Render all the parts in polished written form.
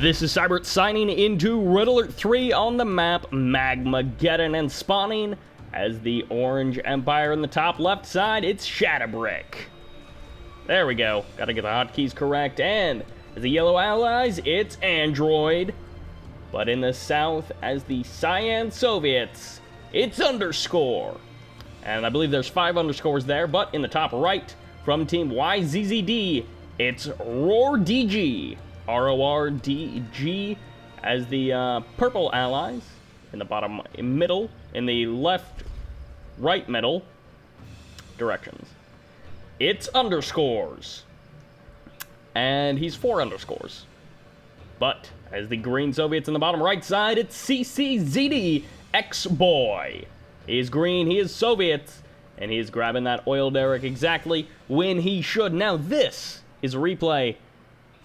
This is Sybert signing into Red Alert 3 on the map Magmageddon, and spawning as the Orange Empire in the top left side, it's Shatabrick. There we go. Gotta get the hotkeys correct. And as the Yellow Allies, it's Android. But in the south, as the Cyan Soviets, it's underscore. And I believe there's 5 underscores there, but in the top right, from Team yzzd, it's Rordg. Rordg, as the purple allies in the bottom middle, in the left, right middle directions. It's underscores. And he's 4 underscores. But as the green Soviets in the bottom right side, it's CCZD-X.Boy. He is green, he is Soviets, and he is grabbing that oil derrick exactly when he should. Now this is a replay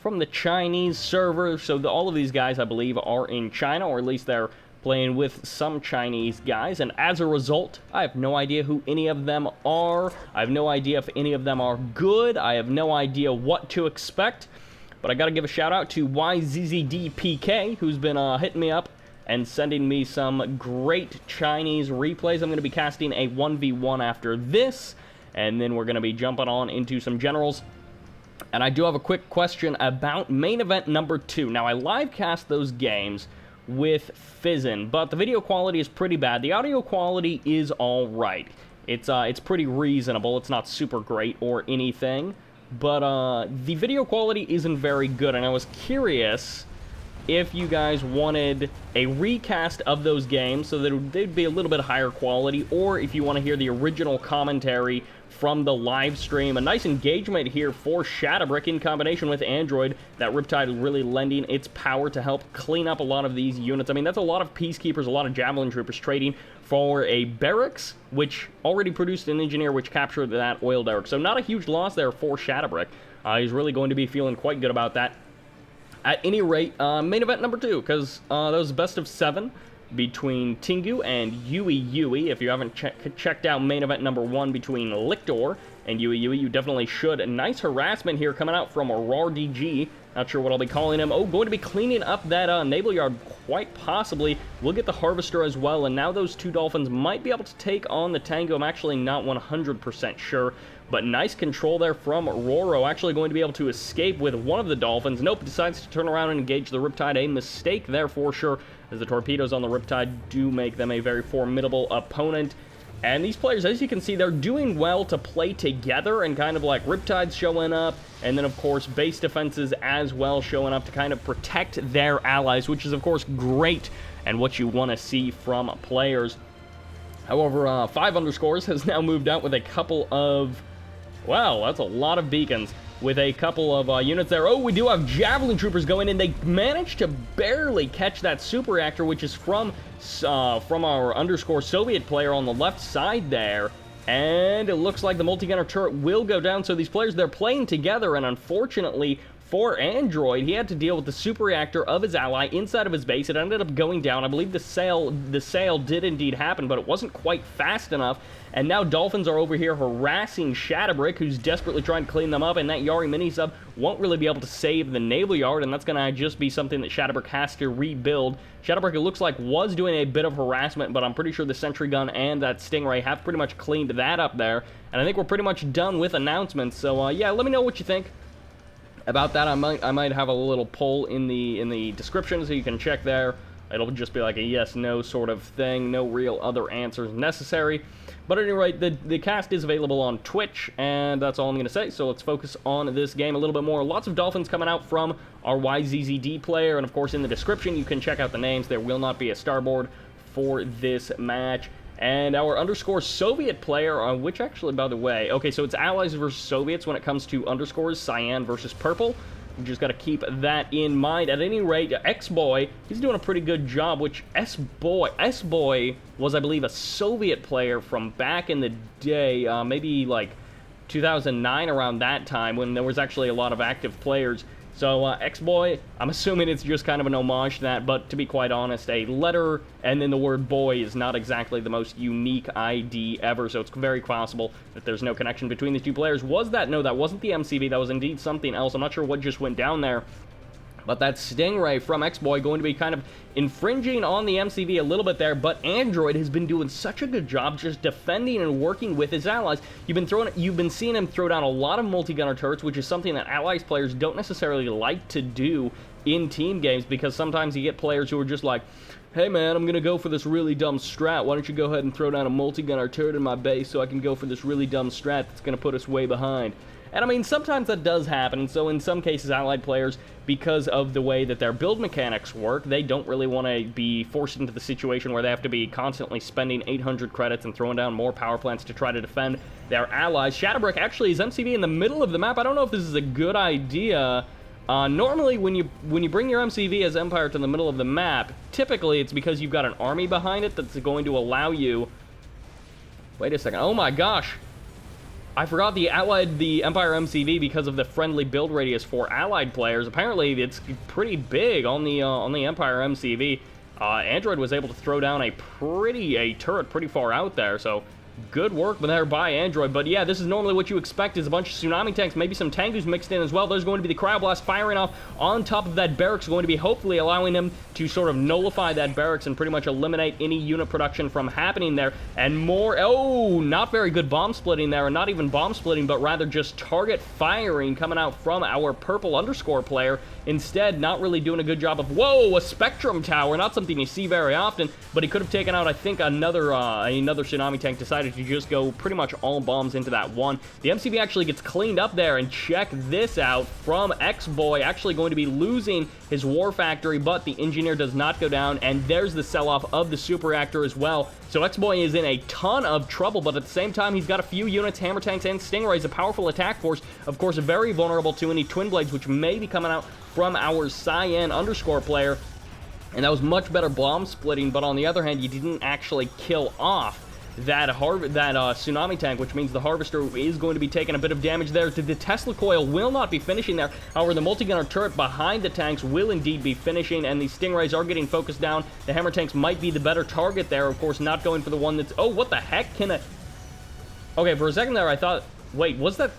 from the Chinese server, so all of these guys, I believe, are in China, or at least they're playing with some Chinese guys, and as a result, I have no idea who any of them are. I have no idea if any of them are good. I have no idea what to expect, but I gotta give a shout out to yzzd-PK, who's been hitting me up and sending me some great Chinese replays. I'm gonna be casting a 1v1 after this, and then we're gonna be jumping on into some generals. And I do have a quick question about main event number 2. Now, I live cast those games with Fizzin, but the video quality is pretty bad. The audio quality is all right. It's pretty reasonable. It's not super great or anything, but the video quality isn't very good. And I was curious if you guys wanted a recast of those games so that they'd be a little bit higher quality, or if you want to hear the original commentary from the live stream. A nice engagement here for Shatabrick in combination with Android. That Riptide really lending its power to help clean up a lot of these units. I mean, that's a lot of Peacekeepers, a lot of Javelin Troopers trading for a Barracks, which already produced an Engineer which captured that oil derrick. So not a huge loss there for Shatabrick. He's really going to be feeling quite good about that. At any rate, main event number 2, because that was best of 7 between Tingu and Yui. If you haven't checked out main event number 1 between Lictor and Yui, you definitely should. A nice harassment here coming out from Rordg. Not sure what I'll be calling him. Oh, going to be cleaning up that naval yard, quite possibly. We'll get the Harvester as well, and now those 2 Dolphins might be able to take on the Tango. I'm actually not 100% sure, but nice control there from Roro. Actually going to be able to escape with one of the Dolphins. Nope, decides to turn around and engage the Riptide. A mistake there for sure, as the torpedoes on the Riptide do make them a very formidable opponent. And these players, as you can see, they're doing well to play together, and kind of like Riptides showing up, and then of course base defenses as well showing up to kind of protect their allies, which is of course great and what you want to see from players. However, 5 underscores has now moved out with a couple of, wow, that's a lot of beacons, with a couple of units there. Oh, we do have Javelin Troopers going in. They managed to barely catch that super reactor, which is from our underscore Soviet player on the left side there. And it looks like the multi-gunner turret will go down. So these players, they're playing together, and unfortunately for Android, he had to deal with the super reactor of his ally inside of his base. It ended up going down. I believe the sail did indeed happen, but it wasn't quite fast enough. And now Dolphins are over here harassing Shatabrick, who's desperately trying to clean them up, and that Yari mini-sub won't really be able to save the naval yard, and that's going to just be something that Shatabrick has to rebuild. Shatabrick, it looks like, was doing a bit of harassment, but I'm pretty sure the sentry gun and that Stingray have pretty much cleaned that up there. And I think we're pretty much done with announcements, so yeah, let me know what you think about that. I might have a little poll in the description, so you can check there. It'll just be like a yes/no sort of thing, no real other answers necessary. But at any rate, the cast is available on Twitch, and that's all I'm going to say. So let's focus on this game a little bit more. Lots of Dolphins coming out from our yzzd player, and of course in the description you can check out the names. There will not be a starboard for this match. And our underscore Soviet player, which actually, by the way, okay, so it's Allies versus Soviets when it comes to underscores, Cyan versus Purple. You just got to keep that in mind. At any rate, X.Boy, he's doing a pretty good job, which S-Boy was, I believe, a Soviet player from back in the day, maybe like 2009, around that time, when there was actually a lot of active players So, X.Boy, I'm assuming it's just kind of an homage to that, but to be quite honest, a letter and then the word boy is not exactly the most unique ID ever, so it's very possible that there's no connection between these two players. Was that? No, that wasn't the MCV, that was indeed something else. I'm not sure what just went down there. But that Stingray from X.Boy going to be kind of infringing on the MCV a little bit there, but Android has been doing such a good job just defending and working with his allies. You've been seeing him throw down a lot of multi-gunner turrets, which is something that allies players don't necessarily like to do in team games, because sometimes you get players who are just like, hey man, I'm gonna go for this really dumb strat, why don't you go ahead and throw down a multi-gunner turret in my base so I can go for this really dumb strat that's gonna put us way behind. And I mean, sometimes that does happen, and so in some cases, allied players, because of the way that their build mechanics work, they don't really want to be forced into the situation where they have to be constantly spending 800 credits and throwing down more power plants to try to defend their allies. Shatabrick actually is MCV in the middle of the map. I don't know if this is a good idea. Normally, when you bring your MCV as Empire to the middle of the map, typically it's because you've got an army behind it that's going to allow you... Wait a second. Oh my gosh! I forgot the Empire MCV because of the friendly build radius for allied players. Apparently, it's pretty big on the Empire MCV. Android was able to throw down a turret pretty far out there, so good work there by Android. But yeah, this is normally what you expect, is a bunch of tsunami tanks, maybe some Tengus mixed in as well. There's going to be the Cryoblast firing off on top of that barracks, going to be hopefully allowing them to sort of nullify that barracks and pretty much eliminate any unit production from happening there. And more, oh, not very good bomb splitting there, and not even bomb splitting, but rather just target firing coming out from our purple underscore player. Instead, not really doing a good job of, whoa, a Spectrum Tower, not something you see very often, but he could have taken out, I think, another tsunami tank, decided to just go pretty much all bombs into that one. The MCV actually gets cleaned up there, and check this out from X.Boy, actually going to be losing his war factory, but the engineer does not go down, and there's the sell-off of the super reactor as well. So X.Boy is in a ton of trouble, but at the same time, he's got a few units, hammer tanks, and stingrays, a powerful attack force, of course, very vulnerable to any twin blades, which may be coming out from our cyan underscore player. And that was much better bomb splitting, but on the other hand, you didn't actually kill off that tsunami tank, which means the harvester is going to be taking a bit of damage there. The Tesla coil will not be finishing there. However, the multi-gunner turret behind the tanks will indeed be finishing, and these stingrays are getting focused down. The hammer tanks might be the better target there, of course, not going for the one that's... Oh, what the heck? Okay, for a second there, I thought... Wait, was that...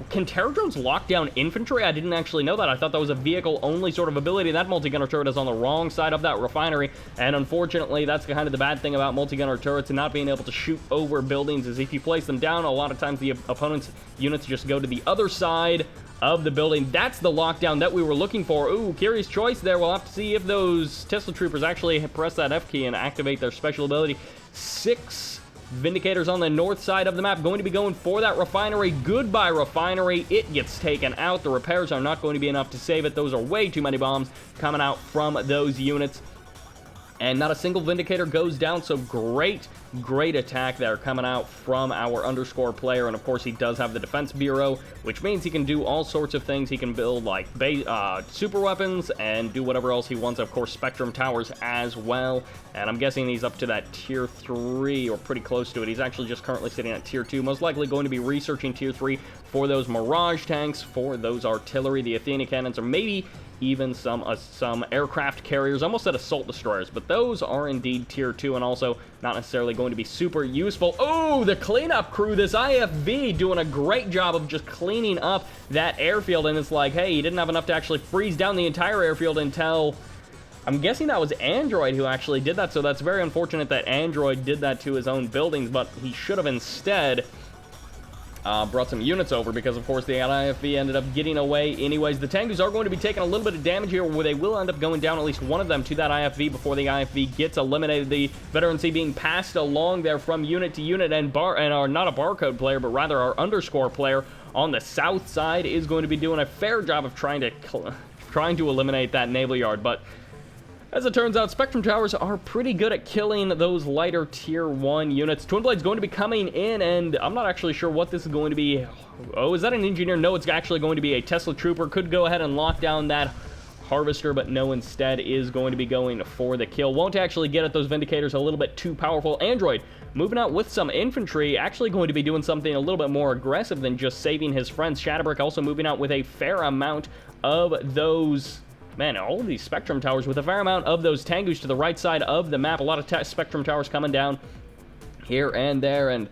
Can Terror drones lock down infantry? I didn't actually know that. I thought that was a vehicle-only sort of ability. That multi-gunner turret is on the wrong side of that refinery, and unfortunately, that's kind of the bad thing about multi-gunner turrets and not being able to shoot over buildings, is if you place them down, a lot of times the opponent's units just go to the other side of the building. That's the lockdown that we were looking for. Ooh, curious choice there. We'll have to see if those Tesla troopers actually press that F key and activate their special ability. 6 Vindicators on the north side of the map going to be going for that refinery. Goodbye, refinery. It gets taken out. The repairs are not going to be enough to save it. Those are way too many bombs coming out from those units. And not a single Vindicator goes down, so great attack there coming out from our underscore player. And of course, he does have the Defense Bureau, which means he can do all sorts of things. He can build like super weapons and do whatever else he wants. Of course, Spectrum Towers as well. And I'm guessing he's up to that tier 3 or pretty close to it. He's actually just currently sitting at tier 2. Most likely going to be researching tier 3 for those Mirage tanks, for those artillery, the Athena cannons, or maybe even some aircraft carriers. Almost said assault destroyers, but those are indeed tier 2 and also not necessarily going to be super useful. Oh, the cleanup crew, this IFV doing a great job of just cleaning up that airfield, and it's like, hey, he didn't have enough to actually freeze down the entire airfield until... I'm guessing that was Android who actually did that, so that's very unfortunate that Android did that to his own buildings, but he should have instead brought some units over, because of course the IFV ended up getting away anyways. The Tengus are going to be taking a little bit of damage here, where they will end up going down, at least one of them, to that IFV before the IFV gets eliminated. The veteran C being passed along there from unit to unit, and our not a barcode player, but rather our underscore player on the south side is going to be doing a fair job of trying to eliminate that naval yard. But as it turns out, Spectrum Towers are pretty good at killing those lighter tier 1 units. Twin Blade's going to be coming in, and I'm not actually sure what this is going to be. Oh, is that an engineer? No, it's actually going to be a Tesla trooper. Could go ahead and lock down that Harvester, but no, instead is going to be going for the kill. Won't actually get at those Vindicators, a little bit too powerful. Android moving out with some infantry, actually going to be doing something a little bit more aggressive than just saving his friends. Shatabrick also moving out with a fair amount of those... Man, all of these Spectrum Towers with a fair amount of those Tengus to the right side of the map. A lot of Spectrum Towers coming down here and there, and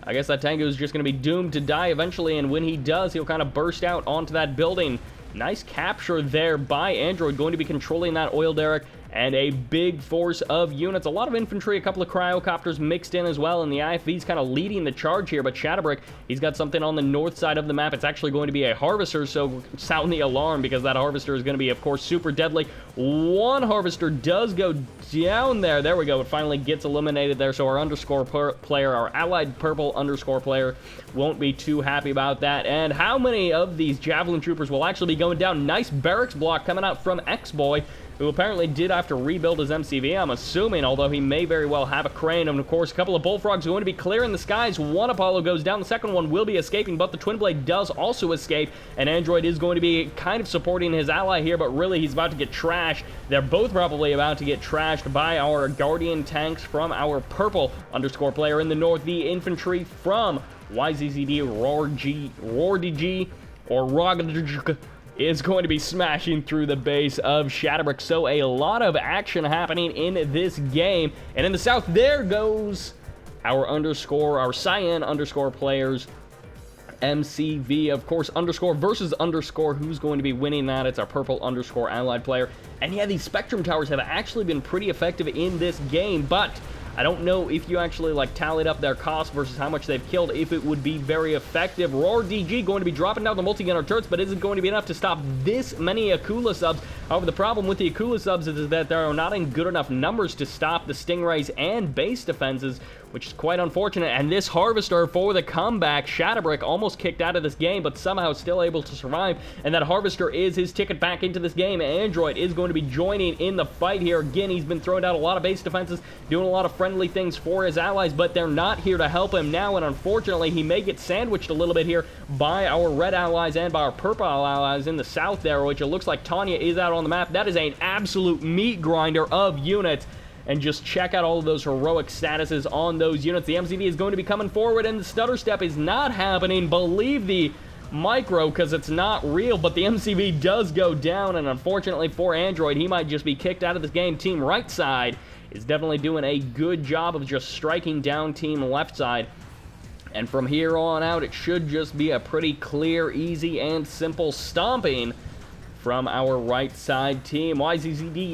I guess that Tengu is just going to be doomed to die eventually, and when he does, he'll kind of burst out onto that building. Nice capture there by Android, going to be controlling that oil derrick, and a big force of units. A lot of infantry, a couple of cryocopters mixed in as well, and the IFV's kind of leading the charge here, but Shatabrick, he's got something on the north side of the map. It's actually going to be a Harvester, so sound the alarm, because that Harvester is going to be, of course, super deadly. One Harvester does go down there. There we go. It finally gets eliminated there, so our underscore player, our allied purple underscore player, won't be too happy about that. And how many of these Javelin Troopers will actually be going down? Nice barracks block coming out from X.Boy, who apparently did have to rebuild his MCV, I'm assuming, although he may very well have a crane. And, of course, a couple of Bullfrogs going to be clearing the skies. One Apollo goes down. The second one will be escaping, but the Twin Blade does also escape, and Android is going to be kind of supporting his ally here, but really he's about to get trashed. They're both probably about to get trashed by our Guardian tanks from our purple underscore player in the north. The infantry from yzzd-Rordg, or Rordg, is going to be smashing through the base of Shatabrick. So a lot of action happening in this game. And in the south, there goes our cyan underscore players. MCV, of course, underscore versus underscore. Who's going to be winning that? It's our purple underscore allied player. And yeah, these Spectrum Towers have actually been pretty effective in this game, but I don't know if you actually like tallied up their cost versus how much they've killed, if it would be very effective. Rordg going to be dropping down the multi-gunner turrets, but isn't going to be enough to stop this many Akula subs. However, the problem with the Akula subs is that they are not in good enough numbers to stop the Stingrays and base defenses, which is quite unfortunate. And this Harvester for the comeback, Shatabrick almost kicked out of this game, but somehow still able to survive. And that Harvester is his ticket back into this game. Android is going to be joining in the fight here. Again, he's been throwing out a lot of base defenses, doing a lot of friendly things for his allies, but they're not here to help him now. And unfortunately, he may get sandwiched a little bit here by our red allies and by our purple allies in the south there, which it looks like Tanya is out on the map. That is an absolute meat grinder of units. And just check out all of those heroic statuses on those units. The MCV is going to be coming forward, and the stutter step is not happening. Believe the micro, because it's not real, but the MCV does go down, and unfortunately for Android, he might just be kicked out of this game. Team right side is definitely doing a good job of just striking down team left side. And from here on out, it should just be a pretty clear, easy, and simple stomping from our right side team. yzzd-Rordg,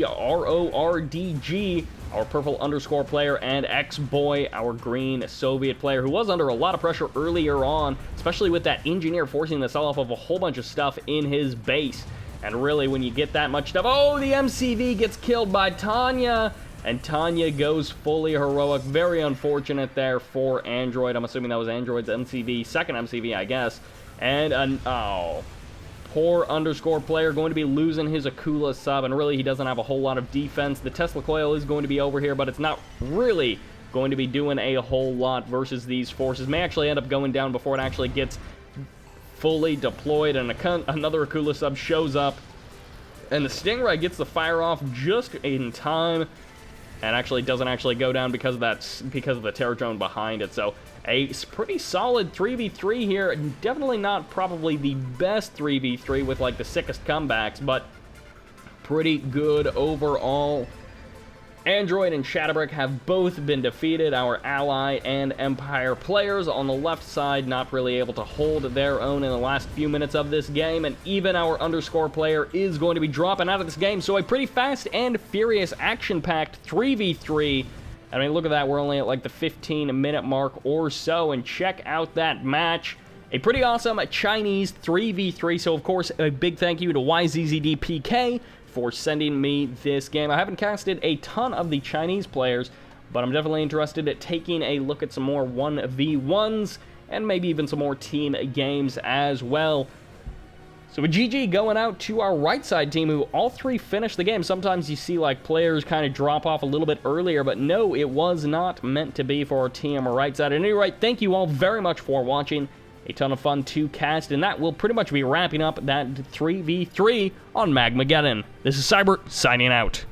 our purple underscore player, and X.Boy, our green Soviet player, who was under a lot of pressure earlier on, especially with that engineer forcing the sell-off of a whole bunch of stuff in his base. And really, when you get that much stuff... Oh, the MCV gets killed by Tanya, and Tanya goes fully heroic. Very unfortunate there for Android. I'm assuming that was Android's MCV, second MCV, I guess. And, oh... Poor underscore player going to be losing his Akula sub, and really he doesn't have a whole lot of defense. The Tesla coil is going to be over here, but it's not really going to be doing a whole lot versus these forces. May actually end up going down before it actually gets fully deployed, and another Akula sub shows up, and the Stingray gets the fire off just in time, and actually doesn't actually go down because of the terror drone behind it. So a pretty solid 3v3 here. Definitely not probably the best 3v3 with like the sickest comebacks, but pretty good overall. Android and Shatabrick have both been defeated. Our ally and Empire players on the left side not really able to hold their own in the last few minutes of this game, and even our underscore player is going to be dropping out of this game. So a pretty fast and furious action-packed 3v3. I mean, look at that. We're only at like the 15-minute mark or so, and check out that match. A pretty awesome Chinese 3v3. So, of course, a big thank you to yzzd-PK for sending me this game. I haven't casted a ton of the Chinese players, but I'm definitely interested in taking a look at some more 1v1s and maybe even some more team games as well. So a GG going out to our right side team, who all three finished the game. Sometimes you see like players kind of drop off a little bit earlier, but no, it was not meant to be for our team right side. At any rate, thank you all very much for watching, a ton of fun to cast, and that will pretty much be wrapping up that 3v3 on Magmageddon. This is Sybert, signing out.